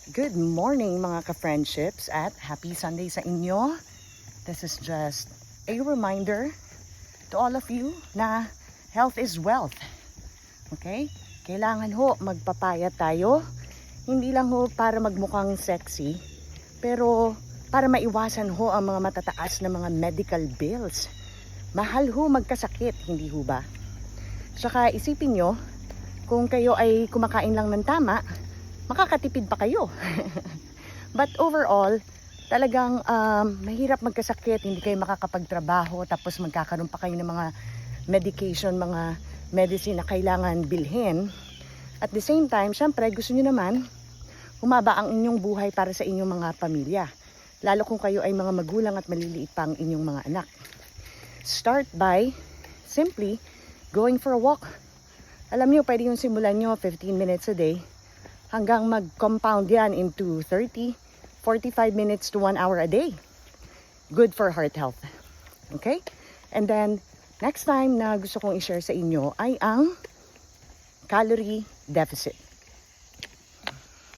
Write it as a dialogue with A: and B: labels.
A: Good morning mga ka-friendships at happy Sunday sa inyo. This is just a reminder to all of you na health is wealth. Okay? Kailangan ho magpapayat tayo. Hindi lang ho para magmukhang sexy, pero para maiwasan ho ang mga matataas na mga medical bills. Mahal ho magkasakit, hindi ho ba? Saka isipin nyo, kung kayo ay kumakain lang ng tama, makakatipid pa kayo. But overall, talagang mahirap magkasakit, hindi kayo makakapagtrabaho, tapos magkakaroon pa kayo ng mga medication, mga medicine na kailangan bilhin. At the same time, syempre gusto nyo naman humaba ang inyong buhay para sa inyong mga pamilya. Lalo kung kayo ay mga magulang at maliliit pa ang inyong mga anak. Start by simply going for a walk. Alam nyo, pwede yung simulan nyo 15 minutes a day hanggang mag-compound yan into 30, 45 minutes to 1 hour a day. Good for heart health. Okay? And then, next time na gusto kong i-share sa inyo ay ang calorie deficit.